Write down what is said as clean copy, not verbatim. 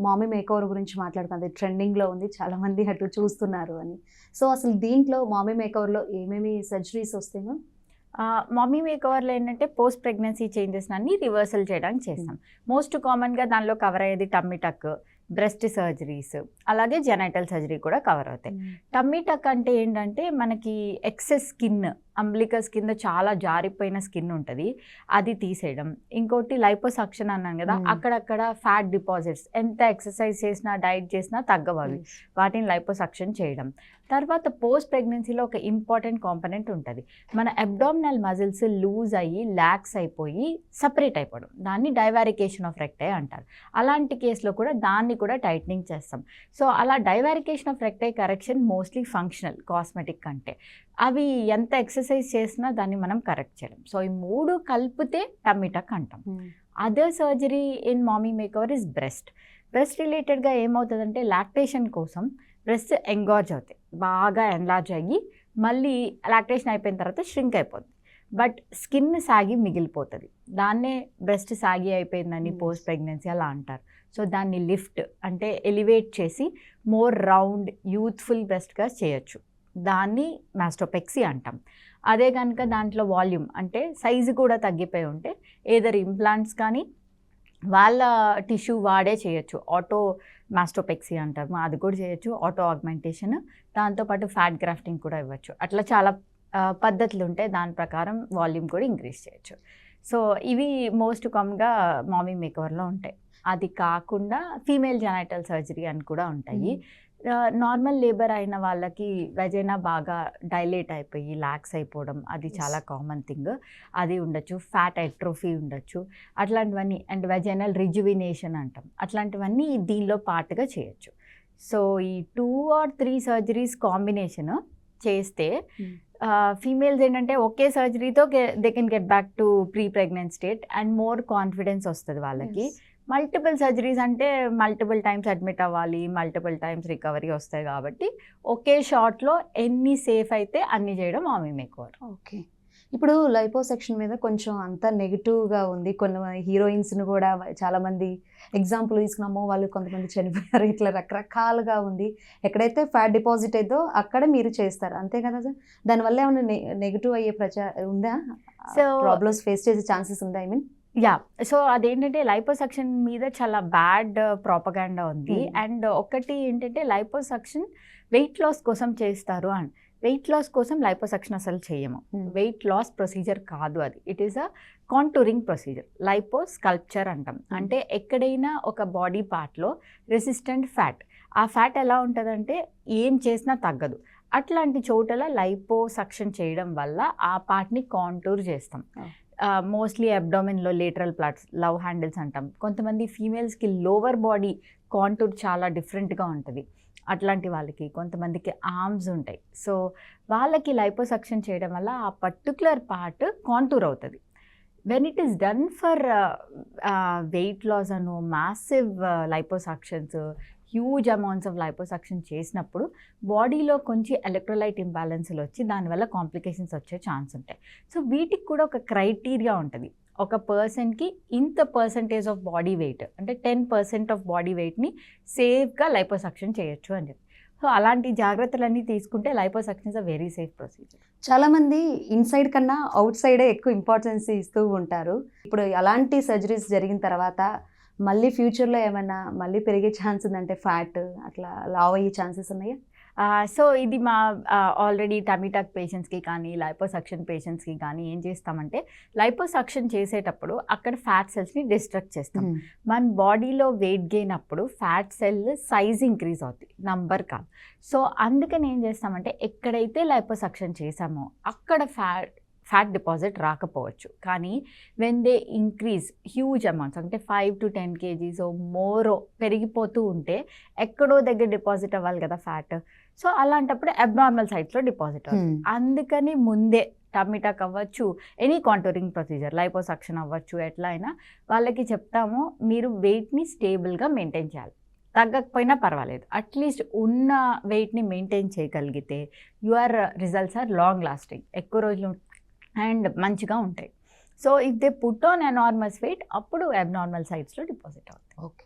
మామీ makeover గురించి మాట్లాడుకుంది. ట్రెండింగ్‌లో ఉంది. చాలామంది అటు చూస్తున్నారు అని. సో, అసలు దీంట్లో మామీ మేకోవర్‌లో ఏమేమి సర్జరీస్ వస్తాయి మ్యామ్? మమ్మీ మేకోవర్లో ఏంటంటే పోస్ట్ ప్రెగ్నెన్సీ చేంజెస్ అన్ని రివర్సల్ చేయడానికి చేస్తాం. మోస్ట్ కామన్గా దానిలో కవర్ అయ్యేది టమ్మీ టక్, బ్రెస్ట్ సర్జరీస్, అలాగే జెనైటల్ సర్జరీ కూడా కవర్ అవుతాయి. టమ్మీ టక్ అంటే ఏంటంటే మనకి ఎక్సెస్ స్కిన్, అంబ్లికస్ కింద చాలా జారిపోయిన స్కిన్ ఉంటుంది, అది తీసేయడం. ఇంకోటి లైపోసక్షన్ అన్నాను కదా, అక్కడక్కడ ఫ్యాట్ డిపాజిట్స్ ఎంత ఎక్సర్సైజ్ చేసినా డైట్ చేసినా తగ్గవు అవి, వాటిని లైపోసక్షన్ చేయడం. తర్వాత పోస్ట్ ప్రెగ్నెన్సీలో ఒక ఇంపార్టెంట్ కాంపనెంట్ ఉంటుంది, మన అబ్డామినల్ మజిల్స్ లూజ్ అయ్యి ల్యాక్స్ అయిపోయి సపరేట్ అయిపోవడం, దాన్ని డైవారికేషన్ ఆఫ్ రెక్టై అంటారు. అలాంటి కేసులో కూడా దాన్ని కూడా టైట్నింగ్ చేస్తాం. సో అలా divarication of recti correction mostly functional, cosmetic కంటే అవి ఎంత ఎక్సర్సైజ్ చేసినా దాన్ని మనం కరెక్ట్ చేయడం. సో ఈ మూడు కలిపితే టమ్మీ టక్ అంటాం. Other surgery in mommy makeover is breast. Breast రిలేటెడ్గా ఏమవుతుందంటే లాక్టేషన్ కోసం బ్రెస్ట్ ఎంగార్జ్ అవుతాయి, బాగా ఎన్లార్జ్ అయ్యి మళ్ళీ లాక్టేషన్ అయిపోయిన తర్వాత ష్రింక్ అయిపోతుంది, బట్ స్కిన్ సాగి మిగిలిపోతుంది. దాన్నే బ్రెస్ట్ సాగి అయిపోయిందని పోస్ట్ ప్రెగ్నెన్సీ అలా అంటారు. సో దాన్ని లిఫ్ట్ అంటే ఎలివేట్ చేసి మోర్ రౌండ్ యూత్ఫుల్ బ్రెస్ట్గా చేయొచ్చు, దాన్ని మాస్టోపెక్సీ అంటాం. అదే కనుక దాంట్లో వాల్యూమ్ అంటే సైజు కూడా తగ్గిపోయి ఉంటే ఏదర్ ఇంప్లాంట్స్ కానీ వాళ్ళ టిష్యూ వాడే చేయొచ్చు, ఆటో మాస్టోపెక్సీ అంటారు, అది కూడా చేయొచ్చు, ఆటో ఆగ్మెంటేషన్, దాంతోపాటు ఫ్యాట్ గ్రాఫ్టింగ్ కూడా ఇవ్వచ్చు. అట్లా చాలా పద్ధతులు ఉంటాయి, దాని ప్రకారం వాల్యూమ్ కూడా ఇంక్రీజ్ చేయొచ్చు. సో ఇవి మోస్ట్ కామన్గా మామీ మేకోవర్లో ఉంటాయి. అది కాకుండా ఫీమేల్ జెనైటల్ సర్జరీ అని కూడా ఉంటాయి. నార్మల్ లేబర్ అయిన వాళ్ళకి వెజైనా బాగా డైలేట్ అయిపోయి ల్యాక్స్ అయిపోవడం, అది చాలా కామన్ థింగ్, అది ఉండొచ్చు. ఫ్యాట్ ఎట్రోఫీ ఉండొచ్చు, అట్లాంటివన్నీ. అండ్ వెజైనల్ రిజువినేషన్ అంటాం, అట్లాంటివన్నీ దీనిలో పార్ట్గా చేయొచ్చు. సో ఈ 2 or 3 సర్జరీస్ కాంబినేషన్ చేస్తే ఫీమేల్స్ ఏంటంటే ఒకే సర్జరీతో they can get back to pre pregnant state and more confidence వస్తుంది వాళ్ళకి. మల్టిపుల్ సర్జరీస్ అంటే మల్టిపుల్ టైమ్స్ అడ్మిట్ అవ్వాలి, మల్టిపుల్ టైమ్స్ రికవరీ వస్తాయి, కాబట్టి ఒకే షాట్లో ఎన్ని సేఫ్ అయితే అన్ని చేయడం మామీ మేకోవర్. ఓకే. ఇప్పుడు లైపోసెక్షన్ మీద కొంచెం అంతా నెగిటివ్గా ఉంది. కొన్ని హీరోయిన్స్ని కూడా చాలామంది ఎగ్జాంపుల్ తీసుకున్నామో, వాళ్ళు కొంతమంది చనిపోయారు, ఇట్లా రకరకాలుగా ఉంది. ఎక్కడైతే ఫ్యాట్ డిపాజిట్ అయిందో అక్కడ మీరు చేస్తారు, అంతే కదా సార్? దానివల్ల ఏమైనా నెగిటివ్ అయ్యే ఉందా? సో ప్రాబ్లమ్స్ ఫేస్ చేసే ఛాన్సెస్ ఉందా? యా, సో అదేంటంటే లైపోసక్షన్ మీద చాలా బ్యాడ్ ప్రాపగాండా ఉంది. అండ్ ఒకటి ఏంటంటే లైపోసక్షన్ వెయిట్ లాస్ కోసం చేస్తారు అని. వెయిట్ లాస్ కోసం లైపోసక్షన్ అసలు చేయము, వెయిట్ లాస్ ప్రొసీజర్ కాదు అది. It is a contouring procedure, lipo sculpture అంటాం. అంటే ఎక్కడైనా ఒక బాడీ పార్ట్లో రెసిస్టెంట్ ఫ్యాట్, ఆ ఫ్యాట్ ఎలా ఉంటుందంటే ఏం చేసినా తగ్గదు, అట్లాంటి చోటల లైపోసక్షన్ చేయడం వల్ల ఆ పార్ట్ని కాంటూర్ చేస్తాం. మోస్ట్లీ అబ్డామిన్లో లేటరల్ ప్లాట్స్, లవ్ హ్యాండిల్స్ అంటాం. కొంతమంది ఫీమేల్స్కి లోవర్ బాడీ కాంటూర్ చాలా డిఫరెంట్గా ఉంటుంది, అట్లాంటి వాళ్ళకి. కొంతమందికి ఆర్మ్స్ ఉంటాయి, సో వాళ్ళకి లైపోసక్షన్ చేయడం వల్ల ఆ పర్టికులర్ పార్ట్ కాంటూర్ అవుతుంది. When it is done for weight loss అను massive liposuctions, huge amounts of liposuction చేసినప్పుడు బాడీలో కొంచెం ఎలక్ట్రోలైట్ ఇంబ్యాలెన్స్లు వచ్చి దానివల్ల కాంప్లికేషన్స్ వచ్చే ఛాన్స్ ఉంటాయి. సో వీటికి కూడా ఒక క్రైటీరియా ఉంటుంది, ఒక పర్సన్కి ఇంత పర్సంటేజ్ ఆఫ్ బాడీ వెయిట్ అంటే 10% ఆఫ్ బాడీ వెయిట్ని సేఫ్గా లైపోసక్షన్ చేయొచ్చు అని చెప్పి. సో అలాంటి జాగ్రత్తలన్నీ తీసుకుంటే liposuction is a very safe procedure. చాలామంది ఇన్సైడ్ కన్నా అవుట్ సైడే ఎక్కువ ఇంపార్టెన్స్ ఇస్తూ ఉంటారు. ఇప్పుడు అలాంటి సర్జరీస్ జరిగిన తర్వాత మళ్ళీ ఫ్యూచర్లో ఏమైనా మళ్ళీ పెరిగే ఛాన్స్ ఉందంటే, ఫ్యాట్ అట్లా లావ్ అయ్యే ఛాన్సెస్ ఉన్నాయా? సో ఇది మా ఆల్రెడీ టమ్మీ టక్ పేషెంట్స్కి కానీ లైపోసక్షన్ పేషెంట్స్కి కానీ ఏం చేస్తామంటే, లైపోసక్షన్ చేసేటప్పుడు అక్కడ ఫ్యాట్ సెల్స్ని డిస్ట్రక్ట్ చేస్తాం. మన బాడీలో వెయిట్ గెయిన్ అప్పుడు ఫ్యాట్ సెల్ సైజ్ ఇంక్రీజ్ అవుతుంది, నంబర్ కాదు. సో అందుకని ఏం చేస్తామంటే, ఎక్కడైతే లైపోసక్షన్ చేసామో అక్కడ ఫ్యాట్ డిపాజిట్ రాకపోవచ్చు, కానీ when they increase huge amounts అంటే 5 to 10 kgs మోరో పెరిగిపోతూ ఉంటే ఎక్కడో దగ్గర డిపాజిట్ అవ్వాలి కదా ఫ్యాట్. సో అలాంటప్పుడు అబ్నార్మల్ సైట్స్లో డిపాజిట్ అవుతుంది. అందుకని ముందే టమ్మీ టక్ అవ్వచ్చు, ఎనీ కాంటూరింగ్ ప్రొసీజర్, లైపోసక్షన్ అవ్వచ్చు, ఎట్లా అయినా వాళ్ళకి చెప్తాము, మీరు వెయిట్ని స్టేబుల్గా మెయింటైన్ చేయాలి. తగ్గకపోయినా పర్వాలేదు, అట్లీస్ట్ ఉన్న వెయిట్ని మెయింటైన్ చేయగలిగితే your results are long lasting, ఎక్కువ రోజులు అండ్ మంచిగా ఉంటాయి. So if they put on enormous weight, అప్పుడు అబ్నార్మల్ సైట్స్లో డిపాజిట్ అవుతాయి. ఓకే.